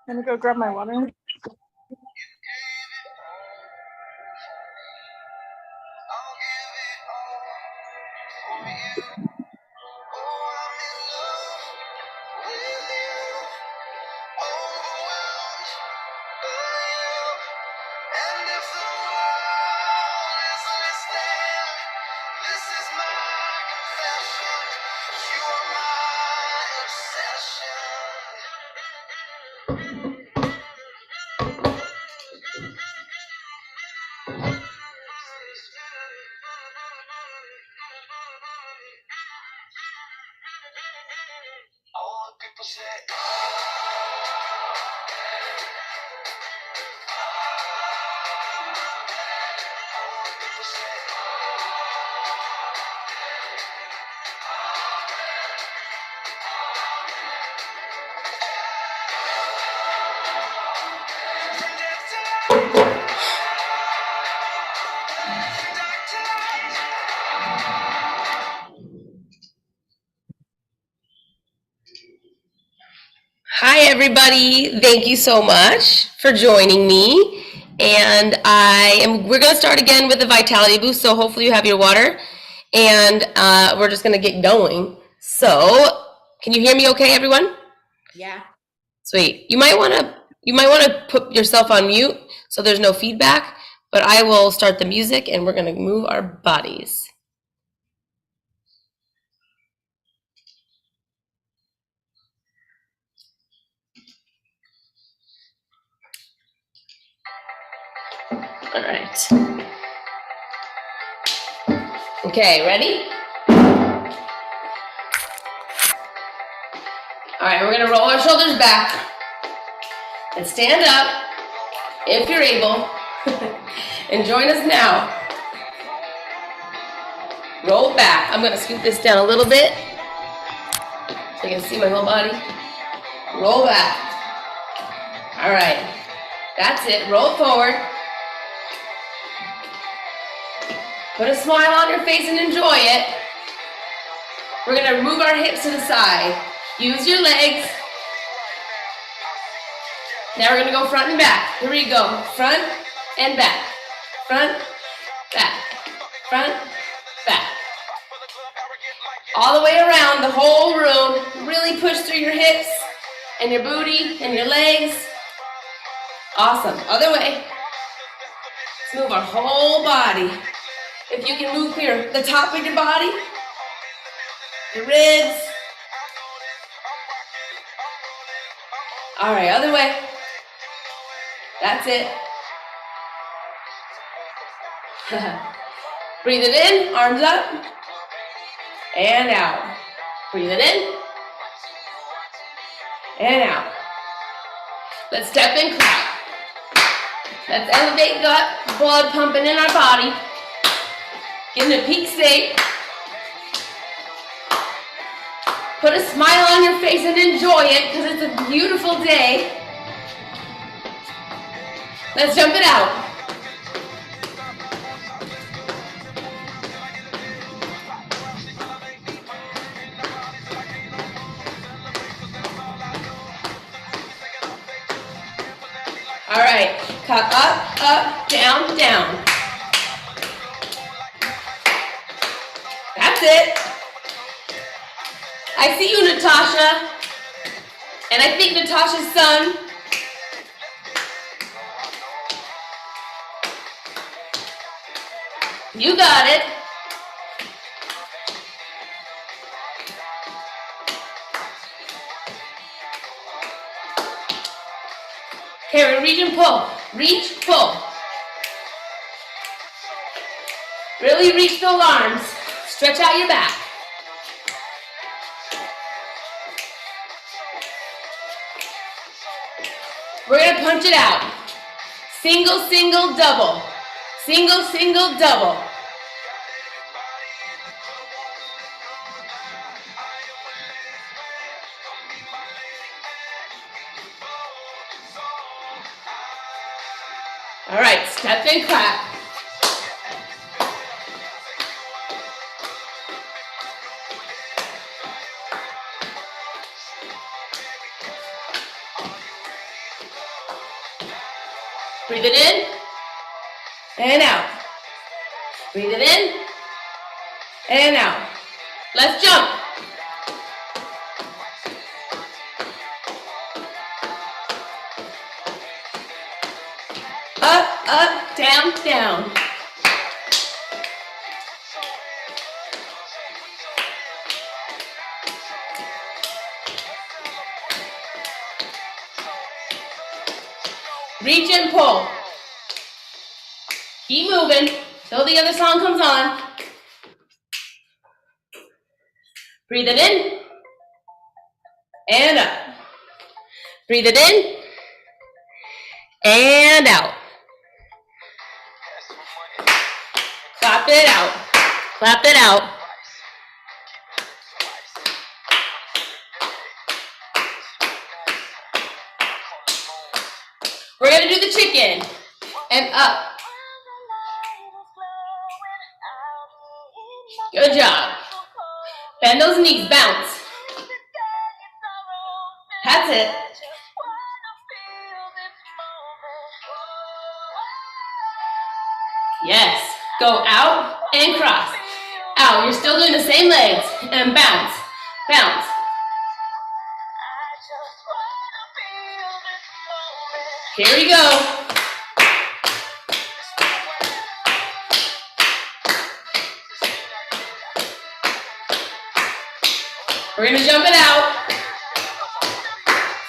I'm gonna go grab my water. Hi, everybody. Thank you so much for joining me. And we're going to start again with the Vitality Boost. So hopefully you have your water and we're just going to get going. So can you hear me okay, everyone? Yeah. Sweet. You might want to put yourself on mute so there's no feedback, but I will start the music and we're going to move our bodies. All right. Okay, ready? All right, we're gonna roll our shoulders back and stand up if you're able and join us now. Roll back. I'm gonna scoot this down a little bit so you can see my whole body. Roll back. All right, that's it. Roll forward. Put a smile on your face and enjoy it. We're gonna move our hips to the side. Use your legs. Now we're gonna go front and back. Here we go. Front and back. Front, back. Front, back. All the way around the whole room. Really push through your hips and your booty and your legs. Awesome. Other way. Let's move our whole body. If you can move here, the top of your body, your ribs. All right, other way. That's it. Breathe it in, arms up, and out. Breathe it in, and out. Let's step and clap. Let's elevate gut, blood pumping in our body. Get in a peak state. Put a smile on your face and enjoy it because it's a beautiful day. Let's jump it out. All right, cut up, up, down, down. That's it. I see you, Natasha. And I think Natasha's son. You got it. Okay, we reach and pull. Reach, pull. Really reach those arms. Stretch out your back. We're gonna punch it out. Single, single, double. Single, single, double. All right, step and clap. Breathe it in and out. Breathe it in and out. Let's jump. Up, up, down, down. Reach and pull. Keep moving till the other song comes on. Breathe it in and up. Breathe it in and out. Clap it out. Clap it out. We're going to do the chicken. And up. Good job. Bend those knees. Bounce. That's it. Yes. Go out and cross. Out. You're still doing the same legs. And bounce. Bounce. Here we go. We're going to jump it out.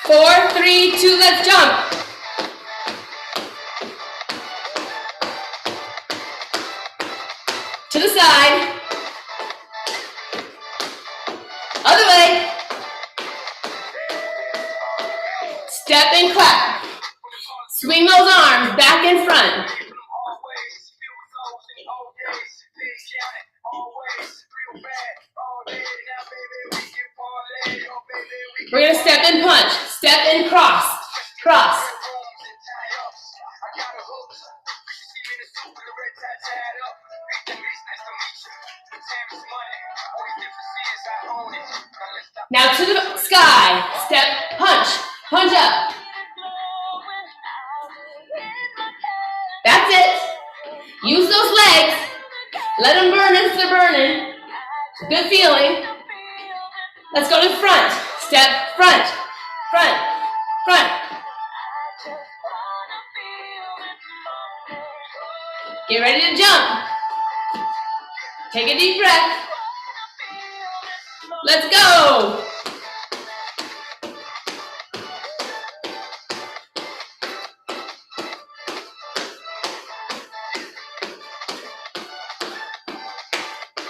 4, 3, 2, let's jump. To the side. Other way. Step and clap. Swing those arms back and front. We're going to step and punch. Step and cross. Cross. Now to the sky. Step, punch. Punch up. That's it. Use those legs. Let them burn as they're burning. Good feeling. Let's go to the front. Step, front, front, front. Get ready to jump. Take a deep breath. Let's go.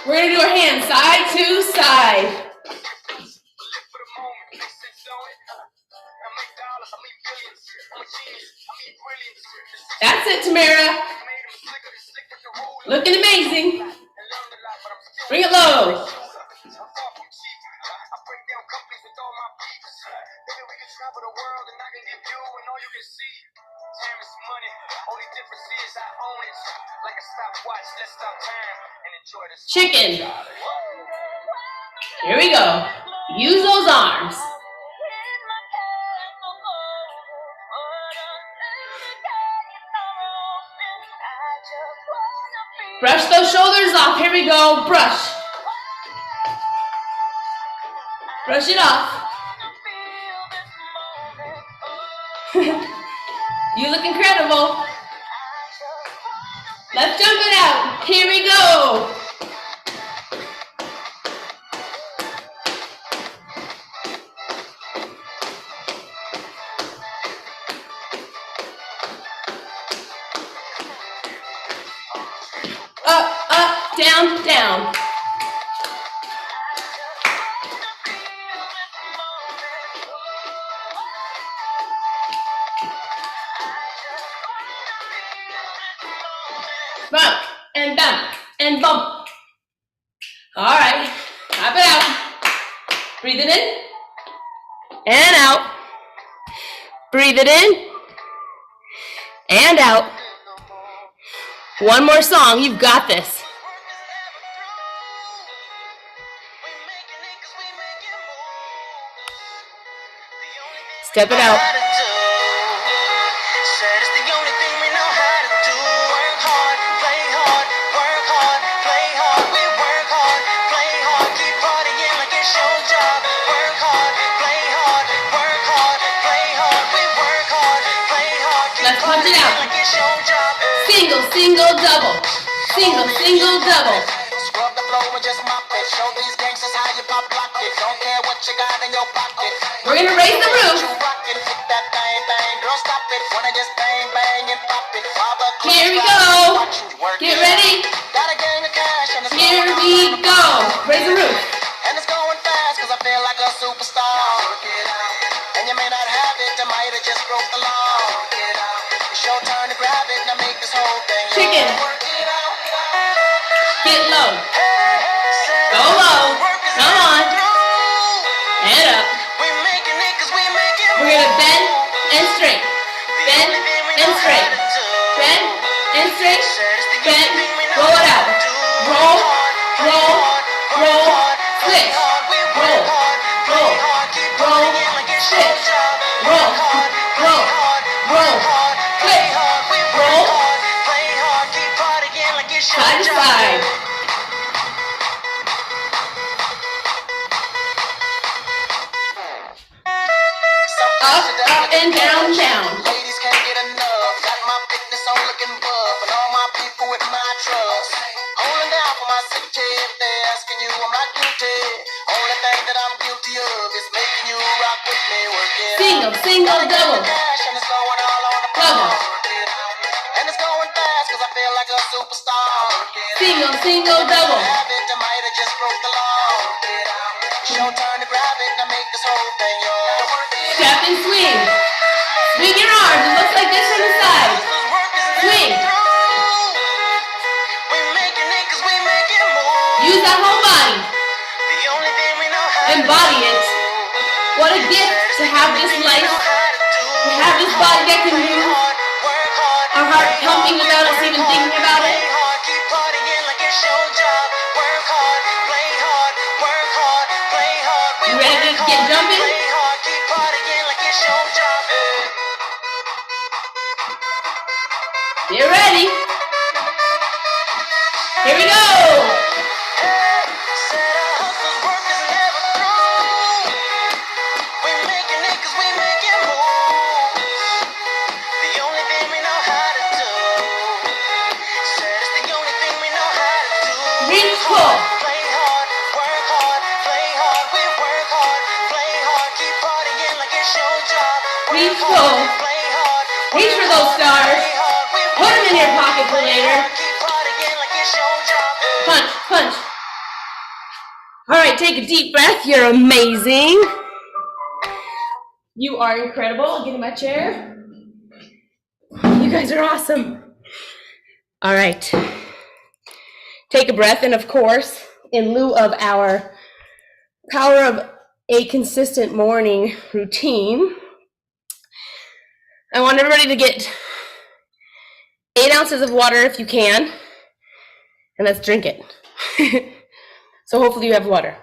We're going to do our hands side to side. That's it, Tamara. Looking amazing. Bring it low. Chicken. Here we go. Use those arms. Brush those shoulders off. Here we go. Brush. Brush it off. You look incredible. Let's jump it out. Here we go. Up, up, down, down. Bump and bump and bump. All right, clap it out. Breathe it in and out. Breathe it in and out. One more song, you've got this. Step it out. Let's punch it out. Single, single, double. Single, single, double. Scrub the flow and just mop it. Show these gangsters how you pop lock it. Don't care what you got in your pocket. We're gonna raise the roof. You rockin', hit that bang bang, girl stop it. Wanna just bang bang and pop it. Here we go. Get ready. Got a gang of cash and it's Here we go. Raise the roof. and it's going fast 'cause I feel like a superstar. And you may not have it, I might have just broke the law. It's your turn to grab it, now make this whole thing. Chicken. Work it out. Get low. Go low. Come on. And up. We're gonna bend and straight. Bend and straight. Bend and straight. Bend. Roll it out. Roll. Roll. Roll. Switch. Roll. Roll. Roll. Switch. Roll. Roll. Roll. Switch. Roll. Side to side. Up, up, and down, down. Ladies can't get enough. Got my fitness on looking buff, and all my people with my trust. Holding down for my city. If they're asking you, I'm not guilty. Only thing that I'm guilty of is making you rock with me. Working. Single, single, double. Cash and it's going all on the Double. and it's going fast 'cause I feel like a superstar. Single, single, double. Have it, I might have just broke the law. It's your turn to grab it, now make this whole thing yours. Step and swing. Swing your arms. It looks like this from the side. Swing. Use that whole body. Embody it. What a gift to have this life. To have this body that can move. Our heart pumping without us even thinking about it. You ready to get jumping? Get ready. Here we go. Reach, pull. Reach, pull. Reach for those stars. Put them in your pocket for later. Punch, punch. All right, take a deep breath. You're amazing. You are incredible. I'll get in my chair. You guys are awesome. All right. Take a breath, and of course, in lieu of our power of a consistent morning routine, I want everybody to get 8 ounces of water if you can, and let's drink it. So hopefully you have water.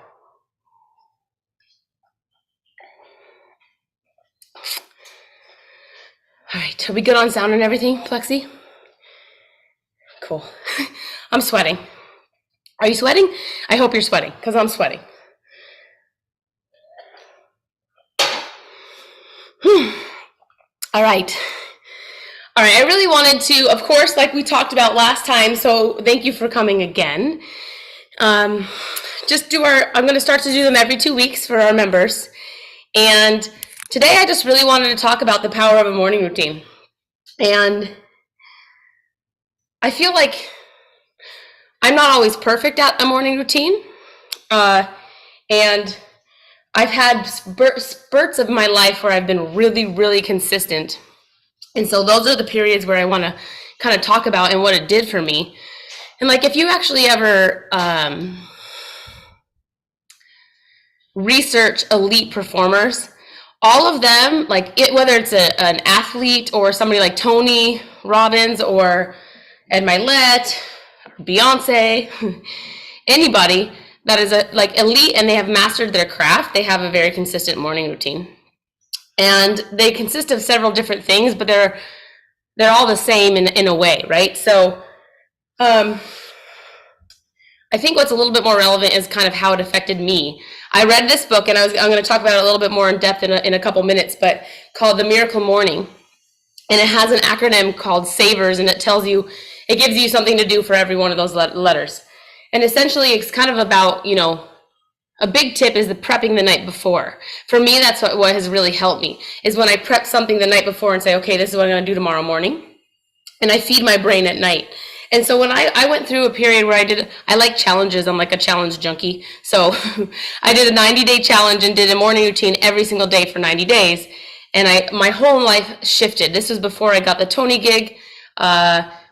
All right, are we good on sound and everything, Plexi? Cool. I'm sweating. Are you sweating? I hope you're sweating, because I'm sweating. All right. All right, I really wanted to, of course, like we talked about last time, so thank you for coming again. I'm going to start to do them every 2 weeks for our members. And today I just really wanted to talk about the power of a morning routine. And I feel like I'm not always perfect at a morning routine. And I've had spurts of my life where I've been really, really consistent. And so those are the periods where I want to kind of talk about and what it did for me. And like, if you actually ever research elite performers, all of them, like whether it's an athlete or somebody like Tony Robbins or Ed Milet, Beyonce, anybody that is like elite and they have mastered their craft, they have a very consistent morning routine. And they consist of several different things, but they're all the same in a way, right? So I think what's a little bit more relevant is kind of how it affected me. I read this book, and I'm going to talk about it a little bit more in depth in a couple minutes, but called The Miracle Morning. And it has an acronym called SAVERS, and it gives you something to do for every one of those letters. And essentially, it's kind of about, a big tip is the prepping the night before. For me, that's what has really helped me, is when I prep something the night before and say, okay, this is what I'm going to do tomorrow morning. And I feed my brain at night. And so when I went through a period where I like challenges. I'm like a challenge junkie. So I did a 90-day challenge and did a morning routine every single day for 90 days. And my whole life shifted. This was before I got the Tony gig,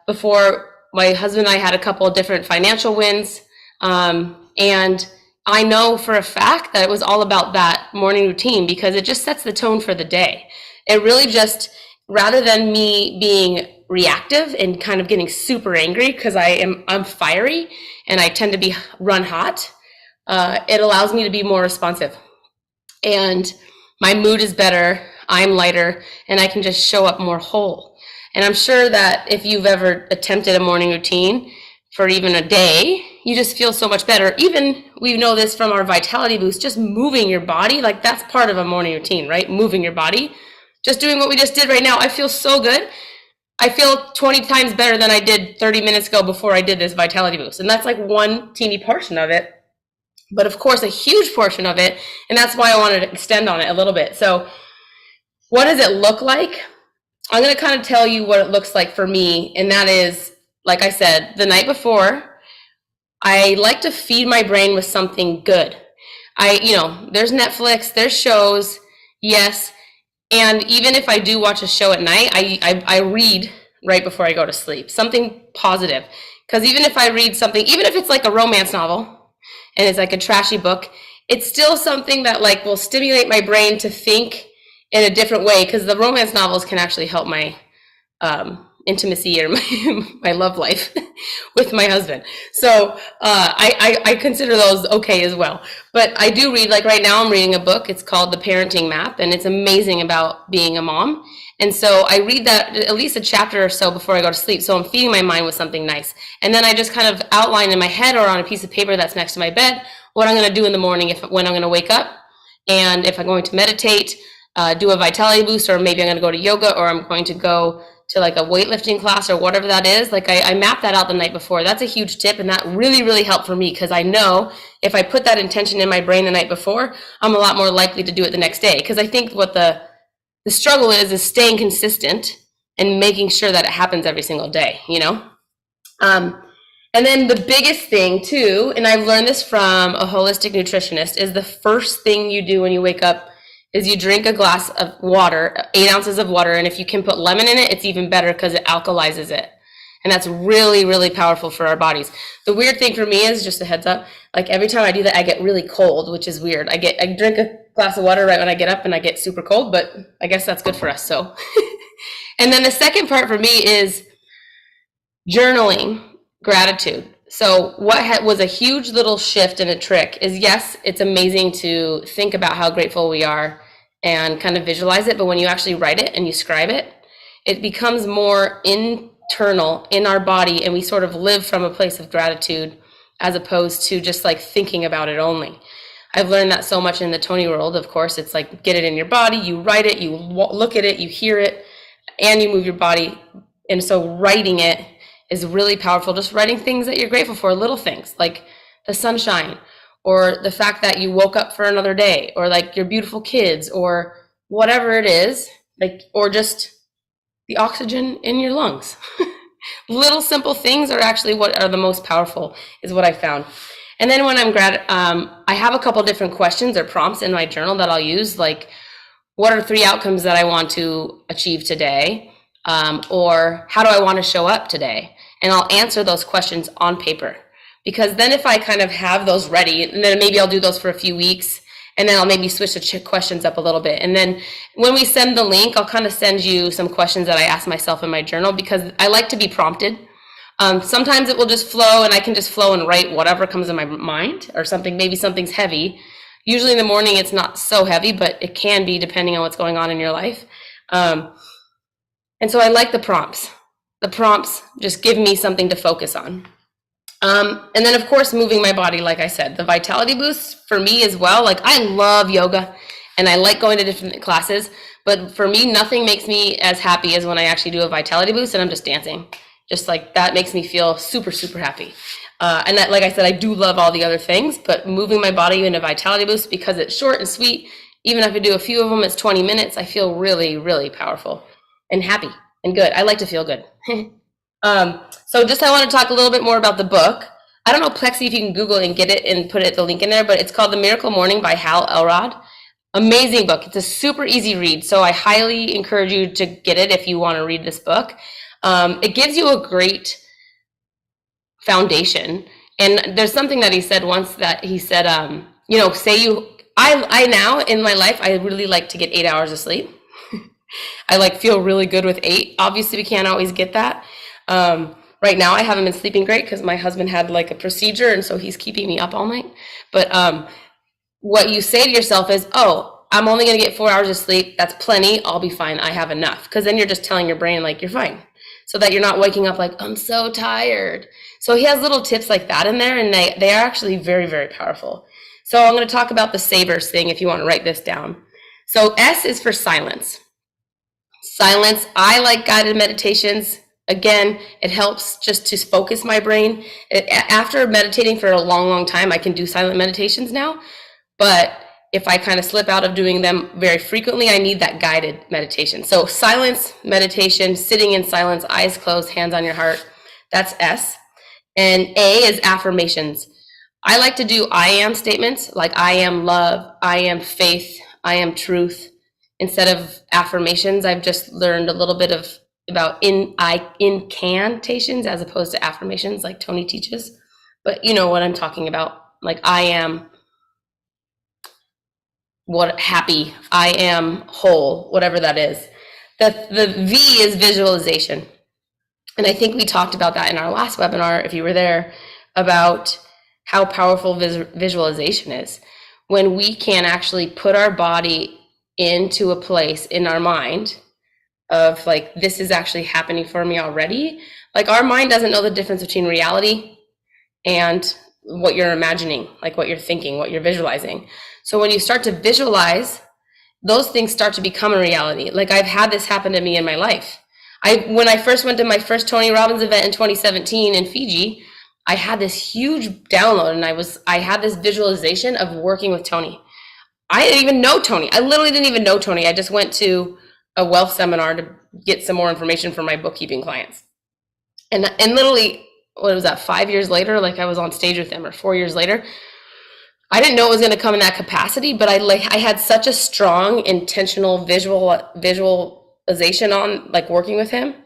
before my husband and I had a couple of different financial wins. And I know for a fact that it was all about that morning routine because it just sets the tone for the day. It really just, rather than me being reactive and kind of getting super angry because I'm fiery and I tend to run hot, it allows me to be more responsive. And my mood is better, I'm lighter, and I can just show up more whole. And I'm sure that if you've ever attempted a morning routine for even a day, you just feel so much better. Even we know this from our Vitality Boost, just moving your body, like that's part of a morning routine, right? Moving your body. Just doing what we just did right now, I feel so good. I feel 20 times better than I did 30 minutes ago before I did this Vitality Boost. And that's like one teeny portion of it. But of course, a huge portion of it. And that's why I wanted to extend on it a little bit. So what does it look like? I'm going to kind of tell you what it looks like for me. And that is, like I said, the night before, I like to feed my brain with something good. There's Netflix, there's shows, yes. And even if I do watch a show at night, I read right before I go to sleep, something positive. Because even if I read something, even if it's like a romance novel and it's like a trashy book, it's still something that like will stimulate my brain to think in a different way, because the romance novels can actually help my intimacy or my love life with my husband. So I consider those okay as well. But I do read, like right now I'm reading a book. It's called The Parenting Map, and it's amazing about being a mom. And so I read that at least a chapter or so before I go to sleep. So I'm feeding my mind with something nice. And then I just kind of outline in my head or on a piece of paper that's next to my bed what I'm going to do in the morning when I'm going to wake up, and if I'm going to meditate, do a Vitality Boost, or maybe I'm going to go to yoga, or I'm going to go to like a weightlifting class or whatever that is. Like I map that out the night before. That's a huge tip, and that really, really helped for me, because I know if I put that intention in my brain the night before, I'm a lot more likely to do it the next day. Because I think what the struggle is staying consistent and making sure that it happens every single day, And then the biggest thing too, and I've learned this from a holistic nutritionist, is the first thing you do when you wake up is you drink a glass of water, 8 ounces of water, and if you can put lemon in it, it's even better because it alkalizes it. And that's really, really powerful for our bodies. The weird thing for me is, just a heads up, like every time I do that, I get really cold, which is weird. I drink a glass of water right when I get up and I get super cold, but I guess that's good for us, so. And then the second part for me is journaling gratitude. So what was a huge little shift and a trick is, yes, it's amazing to think about how grateful we are and kind of visualize it, but when you actually write it and you scribe it, it becomes more internal in our body, and we sort of live from a place of gratitude as opposed to just like thinking about it only. I've learned that so much in the Tony world. Of course, it's like get it in your body, you write it, you look at it, you hear it, and you move your body. And so writing it is really powerful. Just writing things that you're grateful for, little things like the sunshine, or the fact that you woke up for another day, or like your beautiful kids, or whatever it is, like, or just the oxygen in your lungs. Little simple things are actually what are the most powerful, is what I found. And then when I have a couple different questions or prompts in my journal that I'll use, like, what are 3 outcomes that I want to achieve today? Or how do I want to show up today? And I'll answer those questions on paper. Because then if I kind of have those ready, and then maybe I'll do those for a few weeks, and then I'll maybe switch the questions up a little bit. And then when we send the link, I'll kind of send you some questions that I ask myself in my journal, because I like to be prompted. Sometimes it will just flow, and I can just flow and write whatever comes in my mind, or something, maybe something's heavy. Usually in the morning it's not so heavy, but it can be depending on what's going on in your life. And so I like the prompts. The prompts just give me something to focus on. And then, of course, moving my body, like I said, the vitality boosts for me as well. Like, I love yoga and I like going to different classes, but for me, nothing makes me as happy as when I actually do a vitality boost and I'm just dancing. Just like that makes me feel super, super happy. And that, like I said, I do love all the other things, but moving my body in a vitality boost, because it's short and sweet, even if I do a few of them, it's 20 minutes, I feel really, really powerful and happy and good. I like to feel good. So just I want to talk a little bit more about the book. I don't know, Plexi, if you can Google and get it and put the link in there, but it's called The Miracle Morning by Hal Elrod. Amazing book. It's a super easy read, so I highly encourage you to get it if you want to read this book. It gives you a great foundation. And there's something that he said once, that he said, I now in my life, I really like to get 8 hours of sleep. I feel really good with 8. Obviously, we can't always get that. Right now, I haven't been sleeping great because my husband had a procedure, and so he's keeping me up all night. But what you say to yourself is, oh, I'm only going to get 4 hours of sleep. That's plenty. I'll be fine. I have enough. Because then you're just telling your brain, you're fine. So that you're not waking up I'm so tired. So he has little tips like that in there, and they are actually very, very powerful. So I'm going to talk about the savers thing if you want to write this down. So S is for silence. Silence. I like guided meditations. Again, it helps just to focus my brain. After meditating for a long, long time, I can do silent meditations now. But if I kind of slip out of doing them very frequently, I need that guided meditation. So silence, meditation, sitting in silence, eyes closed, hands on your heart. That's S. And A is affirmations. I like to do I am statements, like I am love, I am faith, I am truth. Instead of affirmations, I've just learned a little bit about incantations as opposed to affirmations, like Tony teaches. But you know what I'm talking about. I am happy, I am whole, whatever that is. The V is visualization. And I think we talked about that in our last webinar, if you were there, about how powerful visualization is. When we can actually put our body into a place in our mind of this is actually happening for me already. Our mind doesn't know the difference between reality and what you're imagining, what you're thinking, what you're visualizing. So when you start to visualize, those things start to become a reality. I've had this happen to me in my life. When I first went to my first Tony Robbins event in 2017 in Fiji, I had this huge download, and I had this visualization of working with Tony. I didn't even know Tony. I literally didn't even know Tony. I just went to a wealth seminar to get some more information for my bookkeeping clients. And literally, what was that, 5 years later, I was on stage with him, or 4 years later. I didn't know it was going to come in that capacity, but I had such a strong intentional visualization on working with him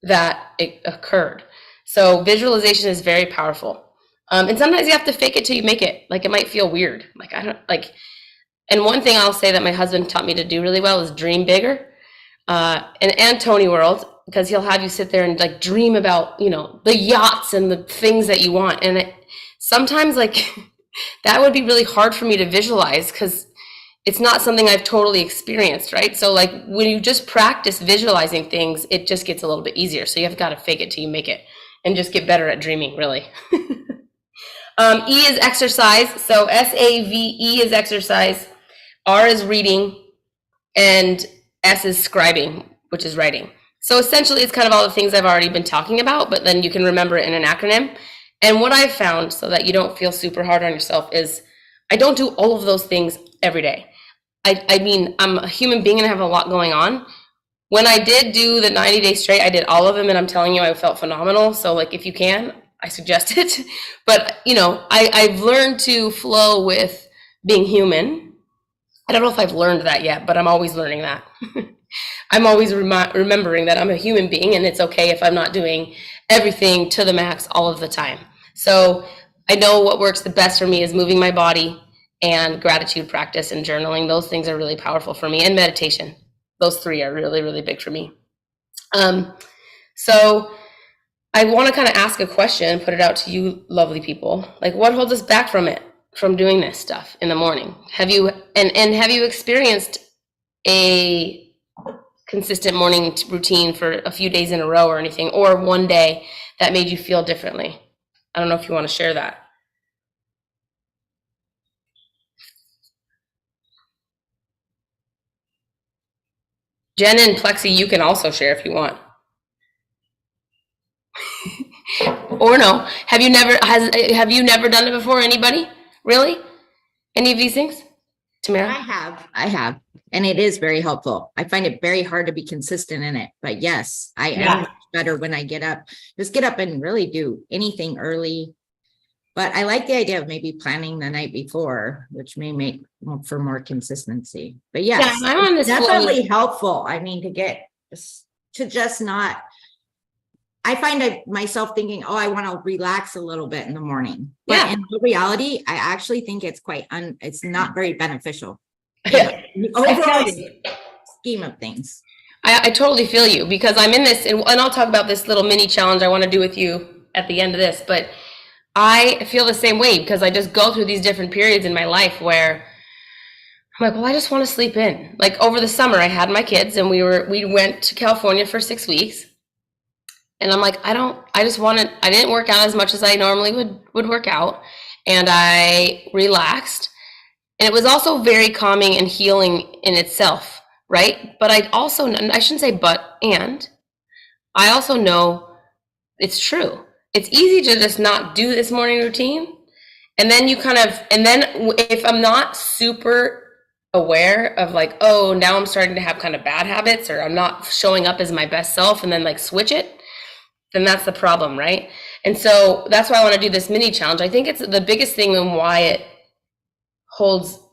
that it occurred. So visualization is very powerful. And sometimes you have to fake it till you make it. It might feel weird. And one thing I'll say that my husband taught me to do really well is dream bigger. And Tony World, because he'll have you sit there and dream about, the yachts and the things that you want. And sometimes that would be really hard for me to visualize because it's not something I've totally experienced, right? So when you just practice visualizing things, it just gets a little bit easier. So you've got to fake it till you make it and just get better at dreaming, really. E is exercise. So SAVE is exercise. R is reading. And S is scribing, which is writing. So essentially, it's kind of all the things I've already been talking about, but then you can remember it in an acronym. And what I've found, so that you don't feel super hard on yourself, is I don't do all of those things every day. I mean, I'm a human being and I have a lot going on. When I did do the 90 days straight, I did all of them, and I'm telling you, I felt phenomenal. So like, if you can, I suggest it. But I've learned to flow with being human. I don't know if I've learned that yet, but I'm always learning that. I'm always remembering that I'm a human being, and it's okay if I'm not doing everything to the max all of the time. So I know what works the best for me is moving my body and gratitude practice and journaling. Those things are really powerful for me, and meditation. Those three are really, really big for me. So I want to kind of ask a question and put it out to you lovely people. Like, what holds us back from doing this stuff in the morning? Have you experienced a consistent morning routine for a few days in a row or anything, or one day that made you feel differently? I don't know if you want to share that. Jen and Plexi, you can also share if you want. Or no. Have you never done it before? Anybody? Really? Any of these things? Tamara? I have. And it is very helpful. I find it very hard to be consistent in it. But yes, I am much better when I get up. Just get up and really do anything early. But I like the idea of maybe planning the night before, which may make for more consistency. But yes, I'm on this definitely helpful. I mean, to just not, I find myself thinking, oh, I want to relax a little bit in the morning. But in reality, I actually think it's it's not very beneficial. The overall scheme of things. I totally feel you, because I'm in this, and I'll talk about this little mini challenge I want to do with you at the end of this, but I feel the same way, because I just go through these different periods in my life where I'm like, well, I just want to sleep in. Like over the summer, I had my kids and we went to California for 6 weeks. And I'm like, I didn't work out as much as I normally would work out. And I relaxed. And it was also very calming and healing in itself, right? But I shouldn't say but, and I also know it's true. It's easy to just not do this morning routine. And then if I'm not super aware of like, oh, now I'm starting to have kind of bad habits, or I'm not showing up as my best self, and then like switch it, then that's the problem, right? And so that's why I want to do this mini challenge. I think it's the biggest thing, and why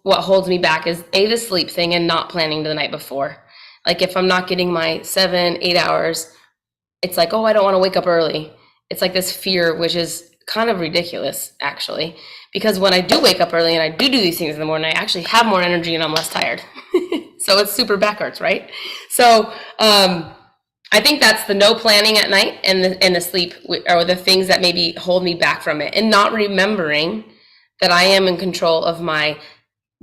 what holds me back is the sleep thing and not planning the night before. Like if I'm not getting my 7-8 hours, it's like, oh, I don't want to wake up early. It's like this fear, which is kind of ridiculous, actually, because when I do wake up early and I do these things in the morning, I actually have more energy and I'm less tired. So it's super backwards, right? So I think that's the no planning at night, and the sleep are the things that maybe hold me back from it, and not remembering that I am in control of my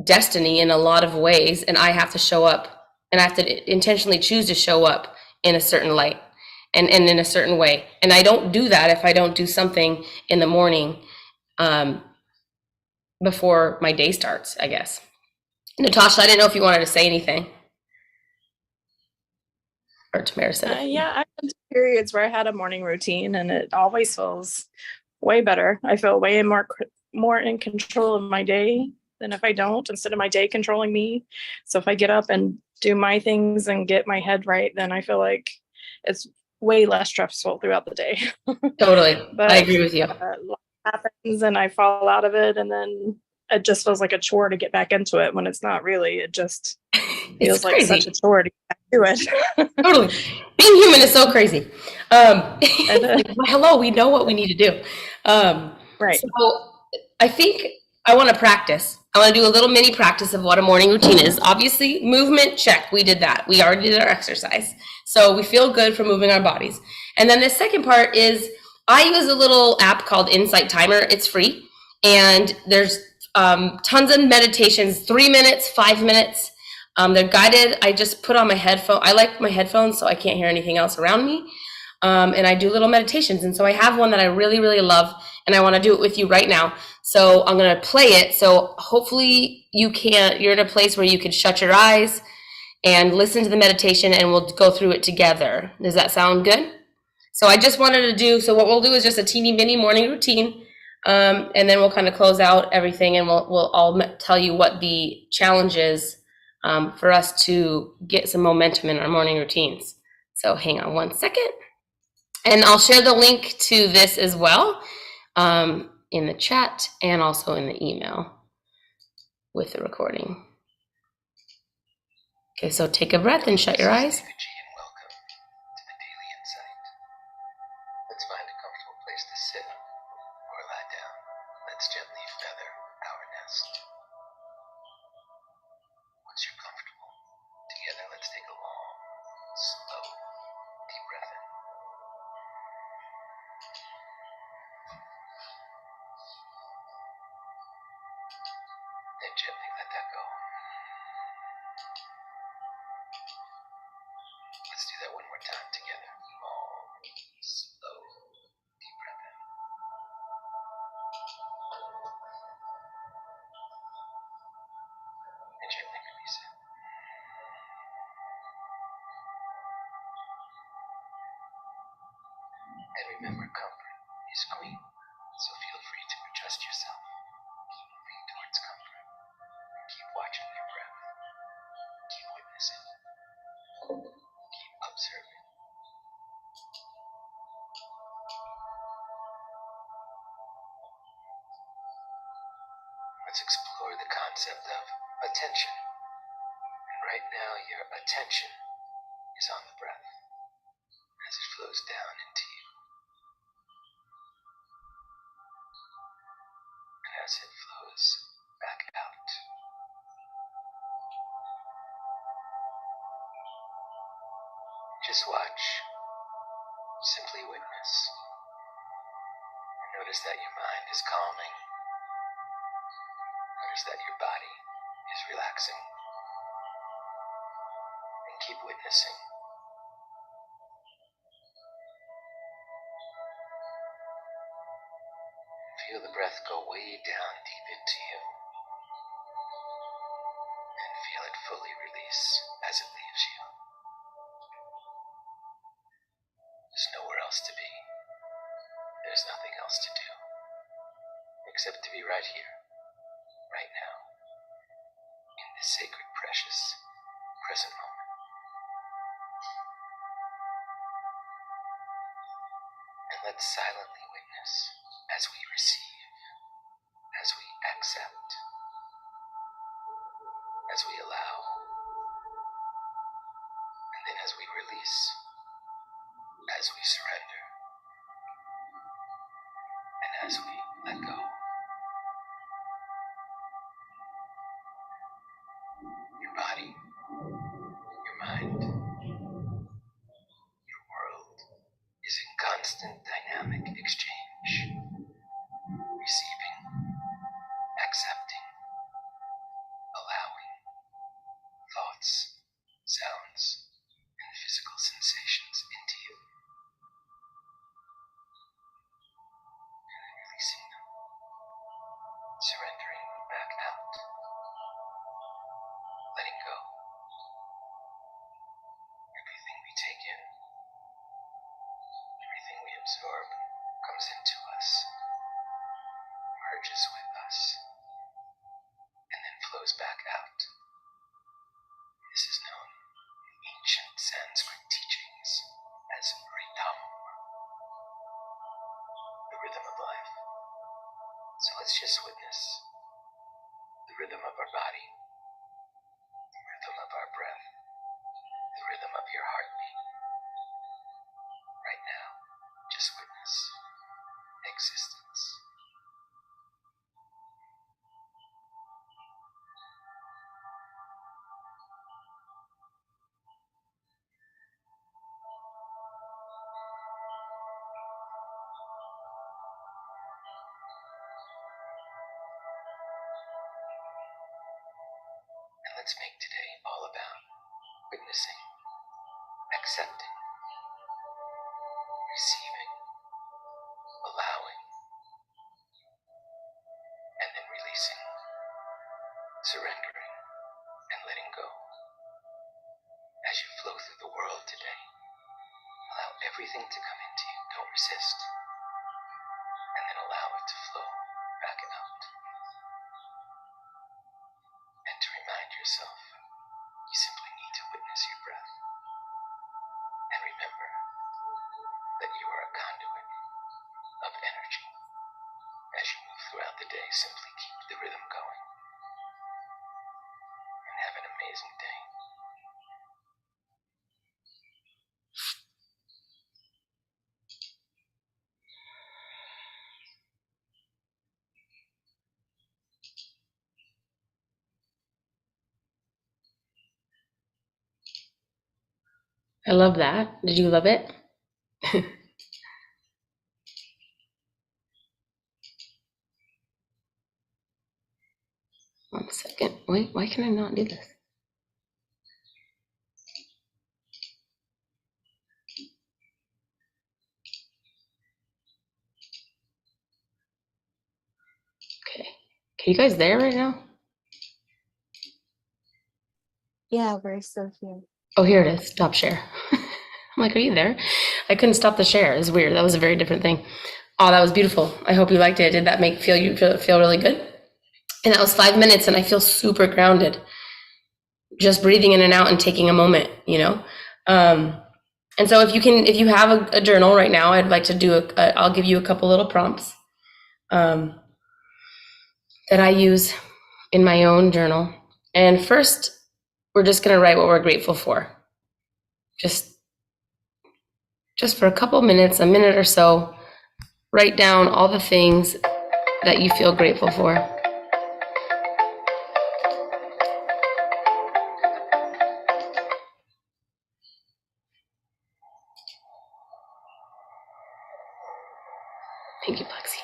destiny in a lot of ways, and I have to show up, and I have to intentionally choose to show up in a certain light. And in a certain way. And I don't do that if I don't do something in the morning before my day starts, I guess. Natasha, I didn't know if you wanted to say anything. Or Tamara said it. Yeah, I had periods where I had a morning routine, and it always feels way better. I feel way more in control of my day than if I don't, instead of my day controlling me. So if I get up and do my things and get my head right, then I feel like it's way less stressful throughout the day. Totally. But I agree with you. Life happens and I fall out of it, and then it just feels like a chore to get back into it, when it's not really. It just feels like such a chore to get back to it. Totally. Being human is so crazy. Hello, we know what we need to do. Right. So I think I want to practice. I want to do a little mini practice of what a morning routine is. Obviously, movement, check. We did that. We already did our exercise. So we feel good for moving our bodies. And then the second part is I use a little app called Insight Timer. It's free. And there's tons of meditations, 3 minutes, 5 minutes. They're guided. I just put on my headphone. I like my headphones so I can't hear anything else around me. And I do little meditations. And so I have one that I really, really love, and I want to do it with you right now. So I'm going to play it. So hopefully you're in a place where you can shut your eyes and listen to the meditation, and we'll go through it together. Does that sound good? So I just wanted to do, so what we'll do is just a teeny mini morning routine, and then we'll kind of close out everything, and we'll all tell you what the challenge is for us to get some momentum in our morning routines. So hang on one second. And I'll share the link to this as well in the chat and also in the email with the recording. Okay, so take a breath and shut your eyes. Welcome to the Daily Insight. Let's find a comfortable place to sit or lie down. Let's gently feather our nest. Once you're comfortable, together let's take a long, slow, deep breath in. Then gently let that go. Let's do that one more time together. Long, slow, deep breath in. And gently release it. And remember, comfort is queen, so feel free to adjust yourself. Keep moving towards comfort. Keep watching your breath. Keep witnessing. Keep observing. Let's explore the concept of attention. And right now, your attention is on the breath as it flows down into you. And as it flows back out. Just watch. Simply witness. And notice that your mind is calming. Notice that your body is relaxing. And keep witnessing. Feel the breath go way down deep into you. And feel it fully release as it leaves you. There's nowhere else to be. There's nothing else to do. Except to be right here, right now, in this sacred, precious, present moment. And let's silently witness as we receive, as we accept, as we allow, and then as we release, as we surrender, and as we let go. Your body, your mind, your world is in constant dynamic exchange, receiving, accepting, allowing thoughts, sounds, and physical sensations into you, and then releasing them, surrendering back out, letting go. Everything we take in, everything we absorb comes into us, merges with us, and then flows back out. This is known in ancient Sanskrit teachings as rhythm, the rhythm of life. So let's just witness the rhythm of our body, the rhythm of our breath, the rhythm of your heartbeat. Right now, just witness existence. And let's make today all about witnessing, accepting, receiving, allowing, and then releasing, surrendering, and letting go. everything to come into you. Don't resist. And then allow it to flow back and out. And to remind yourself, you simply need to witness your breath. And remember that you are a conduit of energy. As you move throughout the day, simply keep the rhythm going. And have an amazing day. I love that. Did you love it? 1 second. Wait, why can I not do this? Okay. Are you guys there right now? Yeah, we're still here. Oh, here it is. Stop share. I'm like, are you there? I couldn't stop the share. It's weird. That was a very different thing. Oh, that was beautiful. I hope you liked it. Did that make you feel really good? And that was 5 minutes, and I feel super grounded. Just breathing in and out and taking a moment, you know. And so if you have a journal right now, I'd like to do I'll give you a couple little prompts that I use in my own journal. And first, we're just going to write what we're grateful for. Just for a couple minutes, a minute or so, write down all the things that you feel grateful for. Thank you, Lexi.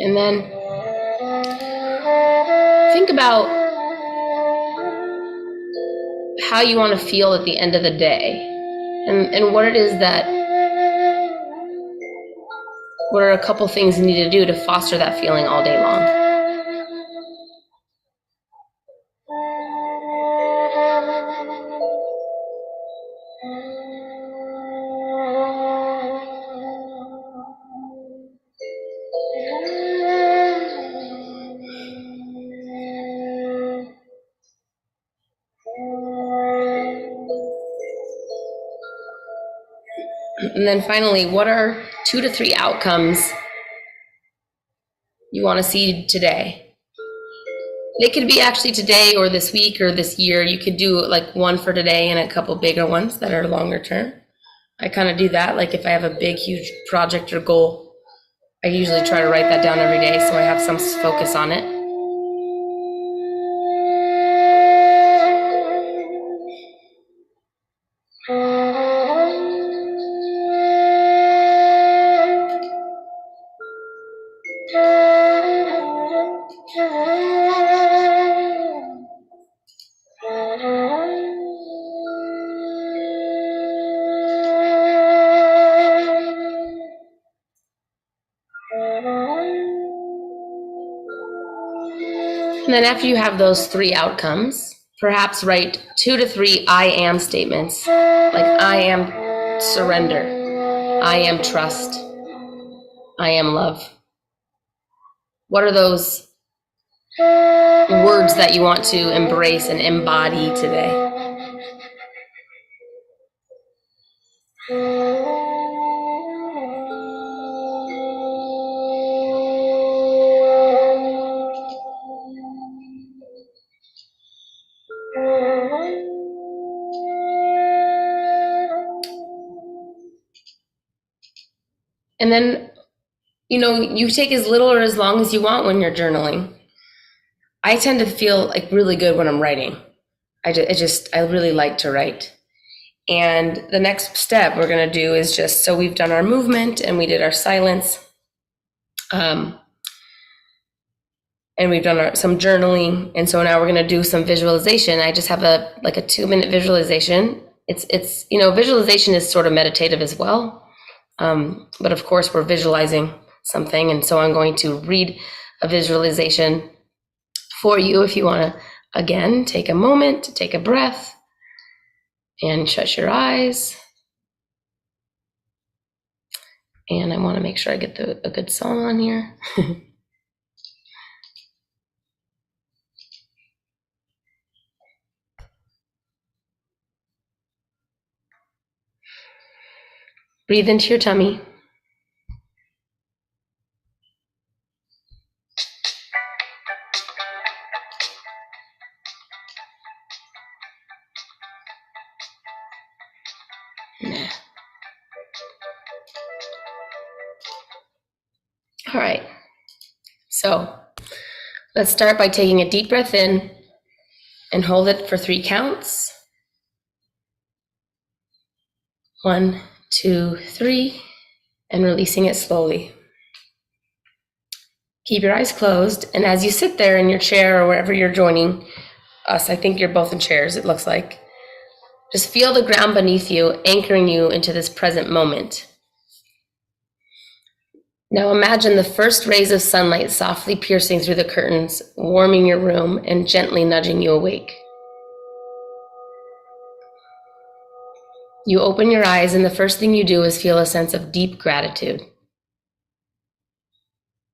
And then think about how you want to feel at the end of the day, and what it is what are a couple things you need to do to foster that feeling all day long. And then finally, what are 2 to 3 outcomes you want to see today? It could be actually today or this week or this year. You could do like one for today and a couple bigger ones that are longer term. I kind of do that. Like if I have a big, huge project or goal, I usually try to write that down every day so I have some focus on it. And then after you have those 3 outcomes, perhaps write 2 to 3 I am statements, like I am surrender. I am trust. I am love. What are those words that you want to embrace and embody today? And then, you take as little or as long as you want when you're journaling. I tend to feel like really good when I'm writing. I really like to write. And the next step we're going to do is so we've done our movement and we did our silence. And we've done some journaling. And so now we're going to do some visualization. I just have a 2-minute visualization. It's visualization is sort of meditative as well. But of course we're visualizing something. And so I'm going to read a visualization for you. If you want to, again, take a moment to take a breath and shut your eyes. And I want to make sure I get a good song on here. Breathe into your tummy. All right. So let's start by taking a deep breath in and hold it for 3 counts. 1, 2, 3, and releasing it slowly. Keep your eyes closed, and as you sit there in your chair or wherever you're joining us, I think you're both in chairs, it looks like, just feel the ground beneath you, anchoring you into this present moment. Now imagine the first rays of sunlight softly piercing through the curtains, warming your room and gently nudging you awake. You open your eyes, and the first thing you do is feel a sense of deep gratitude.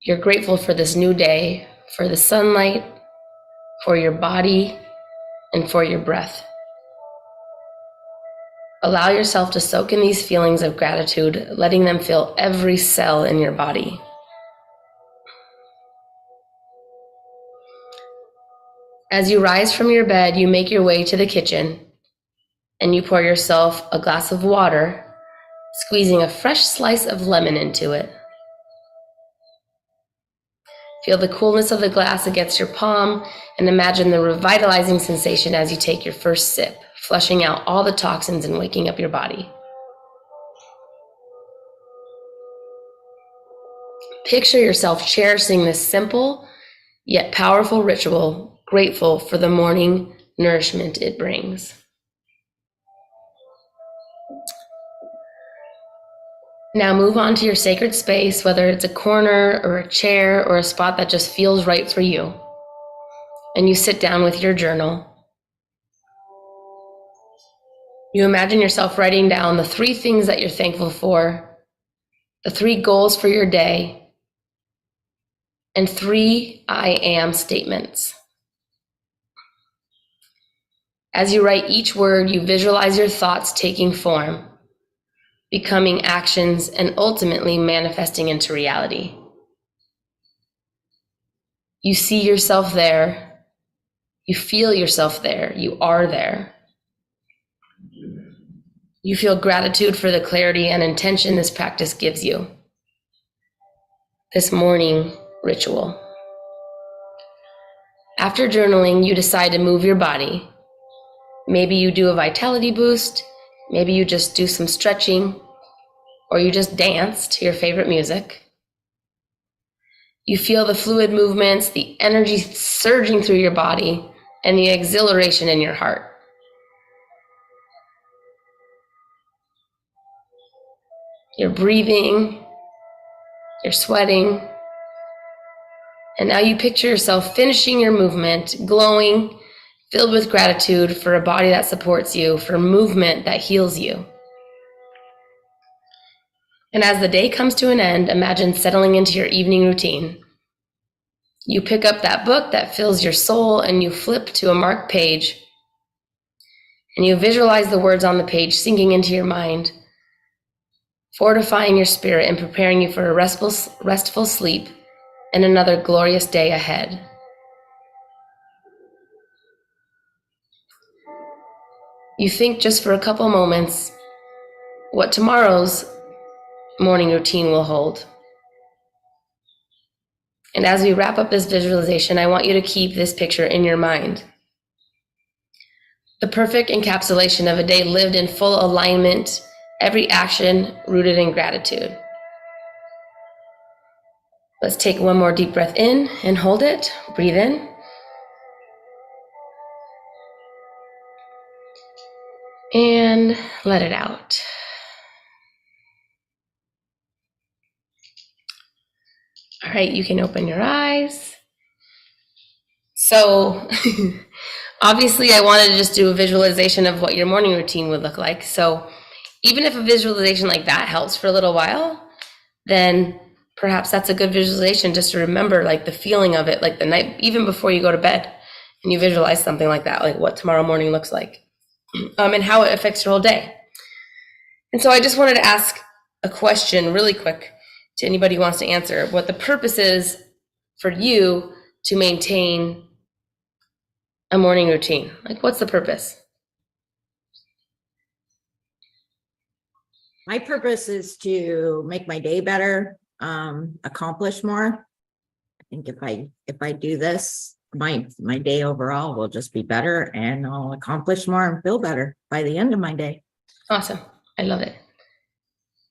You're grateful for this new day, for the sunlight, for your body, and for your breath. Allow yourself to soak in these feelings of gratitude, letting them fill every cell in your body. As you rise from your bed, you make your way to the kitchen, and you pour yourself a glass of water, squeezing a fresh slice of lemon into it. Feel the coolness of the glass against your palm and imagine the revitalizing sensation as you take your first sip, flushing out all the toxins and waking up your body. Picture yourself cherishing this simple yet powerful ritual, grateful for the morning nourishment it brings. Now move on to your sacred space, whether it's a corner or a chair or a spot that just feels right for you. And you sit down with your journal. You imagine yourself writing down the 3 things that you're thankful for, the 3 goals for your day, and 3 I am statements. As you write each word, you visualize your thoughts taking form, becoming actions, and ultimately manifesting into reality. You see yourself there. You feel yourself there. You are there. You feel gratitude for the clarity and intention this practice gives you. This morning ritual. After journaling, you decide to move your body. Maybe you do a vitality boost. Maybe you just do some stretching, or you just dance to your favorite music. You feel the fluid movements, the energy surging through your body, and the exhilaration in your heart. You're breathing, you're sweating, and now you picture yourself finishing your movement, glowing, filled with gratitude for a body that supports you, for movement that heals you. And as the day comes to an end, imagine settling into your evening routine. You pick up that book that fills your soul and you flip to a marked page and you visualize the words on the page sinking into your mind, fortifying your spirit and preparing you for a restful sleep and another glorious day ahead. You think just for a couple moments what tomorrow's morning routine will hold. And as we wrap up this visualization, I want you to keep this picture in your mind. The perfect encapsulation of a day lived in full alignment, every action rooted in gratitude. Let's take one more deep breath in and hold it. Breathe in. And let it out. All right, you can open your eyes. So obviously I wanted to just do a visualization of what your morning routine would look like. So even if a visualization like that helps for a little while, then perhaps that's a good visualization just to remember like the feeling of it, like the night, even before you go to bed and you visualize something like that, like what tomorrow morning looks like, and how it affects your whole day. And so I just wanted to ask a question really quick to anybody who wants to answer, what the purpose is for you to maintain a morning routine. Like, what's the purpose? My purpose is to make my day better, accomplish more. I think if I do this, my day overall will just be better and I'll accomplish more and feel better by the end of my day. Awesome. I love it.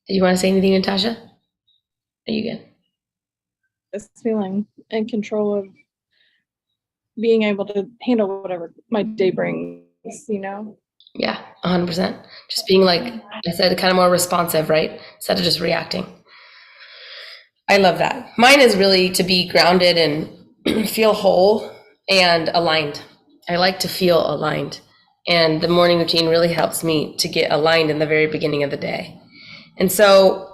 Do you want to say anything, Natasha? Are you good? This feeling in control of being able to handle whatever my day brings, you know? Yeah, 100%. Just being, like I said, kind of more responsive, right? Instead of just reacting. I love that. Mine is really to be grounded and feel whole and aligned. I like to feel aligned. And the morning routine really helps me to get aligned in the very beginning of the day. And so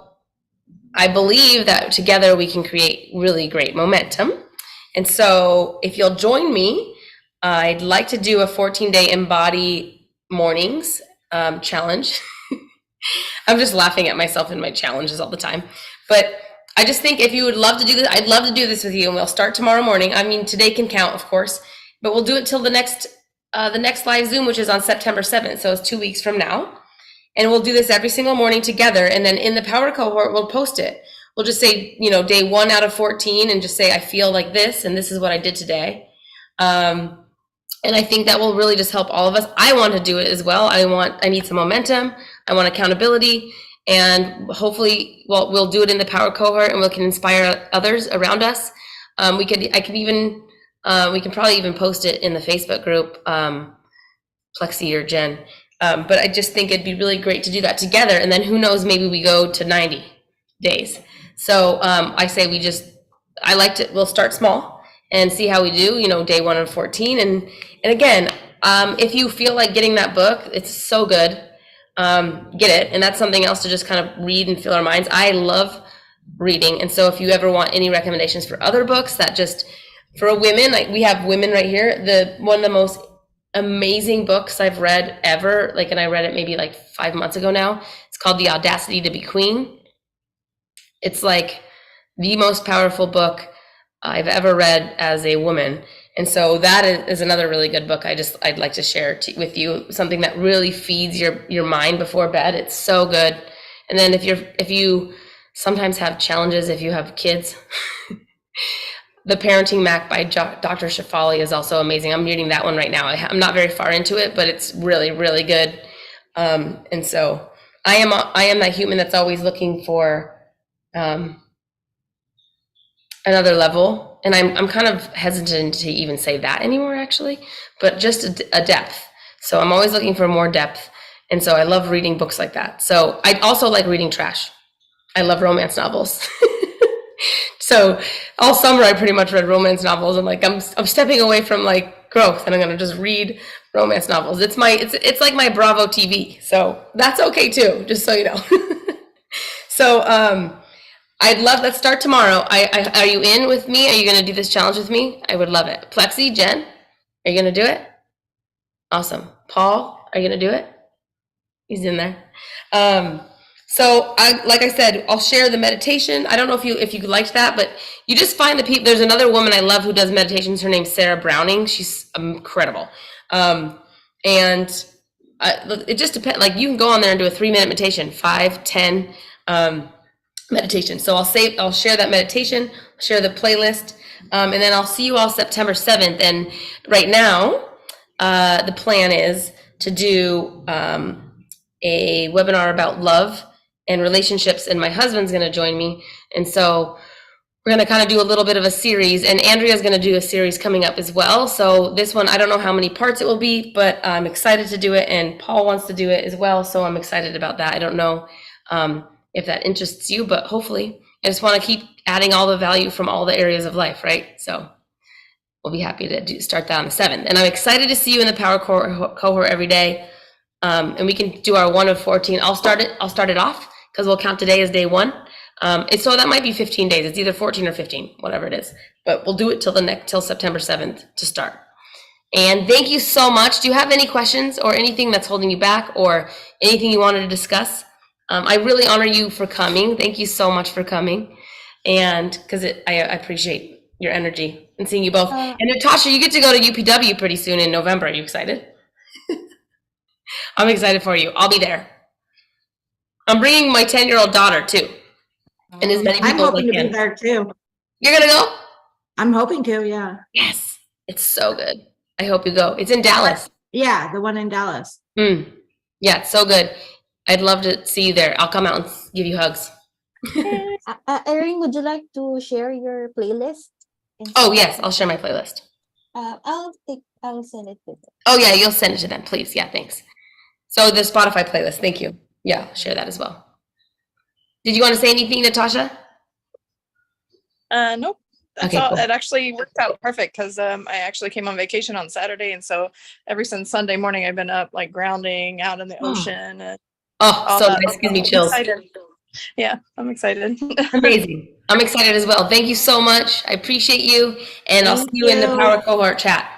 I believe that together we can create really great momentum. And so if you'll join me, I'd like to do a 14-day EmBody mornings challenge. I'm just laughing at myself in my challenges all the time. But I just think if you would love to do this, I'd love to do this with you, and we'll start tomorrow morning. I mean, today can count, of course, but we'll do it till the next live Zoom, which is on September 7th. So it's 2 weeks from now. And we'll do this every single morning together. And then in the power cohort, we'll post it. We'll just say, day 1 out of 14 and just say, I feel like this, and this is what I did today. And I think that will really just help all of us. I want to do it as well. I need some momentum. I want accountability. And hopefully, we'll do it in the power cohort and we can inspire others around us. We can probably even post it in the Facebook group, Plexi or Jen. But I just think it'd be really great to do that together. And then who knows, maybe we go to 90 days. So I say we'll start small and see how we do, day 1 of 14. And again, if you feel like getting that book, it's so good, get it. And that's something else to just kind of read and fill our minds. I love reading. And so if you ever want any recommendations for other books that just, for women, like we have Women right here, one of the most amazing books I've read ever, and I read it maybe 5 months ago now. It's called The Audacity to Be Queen. It's the most powerful book I've ever read as a woman. And so that is another really good book I'd like to share with you, something that really feeds your mind before bed. It's so good. And then if you sometimes have challenges, if you have kids, The Parenting Mac by Dr. Shefali is also amazing. I'm reading that one right now. I'm not very far into it, but it's really, really good. And so I am that human that's always looking for another level. And I'm kind of hesitant to even say that anymore, actually, but just a depth. So I'm always looking for more depth. And so I love reading books like that. So I also like reading trash. I love romance novels. So all summer I pretty much read romance novels. I'm stepping away from growth, and I'm gonna just read romance novels. It's like my Bravo TV. So that's okay too, just so you know. So let's start tomorrow. Are you in with me? Are you going to do this challenge with me? I would love it. Plexi, Jen, are you going to do it? Awesome. Paul, are you going to do it? He's in there. Like I said, I'll share the meditation. I don't know if you liked that, but you just find the people. There's another woman I love who does meditations. Her name's Sarah Browning. She's incredible. It just depends. Like you can go on there and do a 3-minute meditation, 5, 10 meditation. So I'll share that meditation, share the playlist, and then I'll see you all September 7th. And right now, the plan is to do a webinar about love and relationships, and my husband's going to join me. And so we're going to kind of do a little bit of a series, and Andrea's going to do a series coming up as well. So this one, I don't know how many parts it will be, but I'm excited to do it, and Paul wants to do it as well. So I'm excited about that. I don't know if that interests you, but hopefully. I just want to keep adding all the value from all the areas of life, right? So we'll be happy to start that on the 7th. And I'm excited to see you in the power cohort every day. And we can do our 1 of 14. I'll start it off because we'll count today as day 1. So that might be 15 days. It's either 14 or 15, whatever it is. But we'll do it till September 7th to start. And thank you so much. Do you have any questions or anything that's holding you back or anything you wanted to discuss? I really honor you for coming. Thank you so much for coming. And because I appreciate your energy and seeing you both. And Natasha, you get to go to UPW pretty soon in November. Are you excited? I'm excited for you. I'll be there. I'm bringing my 10-year-old daughter too. And as many people I'm hoping as I to be can. there too. You're going to go? I'm hoping to, yeah. Yes. It's so good. I hope you go. It's in Dallas. Yeah, the one in Dallas. Yeah, it's so good. I'd love to see you there. I'll come out and give you hugs. Erin, would you like to share your playlist? Oh, yes. I'll share my playlist. I'll send it to them. Oh, yeah. You'll send it to them, please. Yeah, thanks. So the Spotify playlist. Thank you. Yeah, I'll share that as well. Did you want to say anything, Natasha? Nope. That's Okay, all. cool. It actually worked out perfect because I actually came on vacation on Saturday, and so ever since Sunday morning, I've been up like grounding out in the ocean. And Oh, so that. nice. Gives me I'm chills. excited. Yeah, I'm excited. Amazing. I'm excited as well. Thank you so much. I appreciate you, and I'll see you in the Power Cohort chat.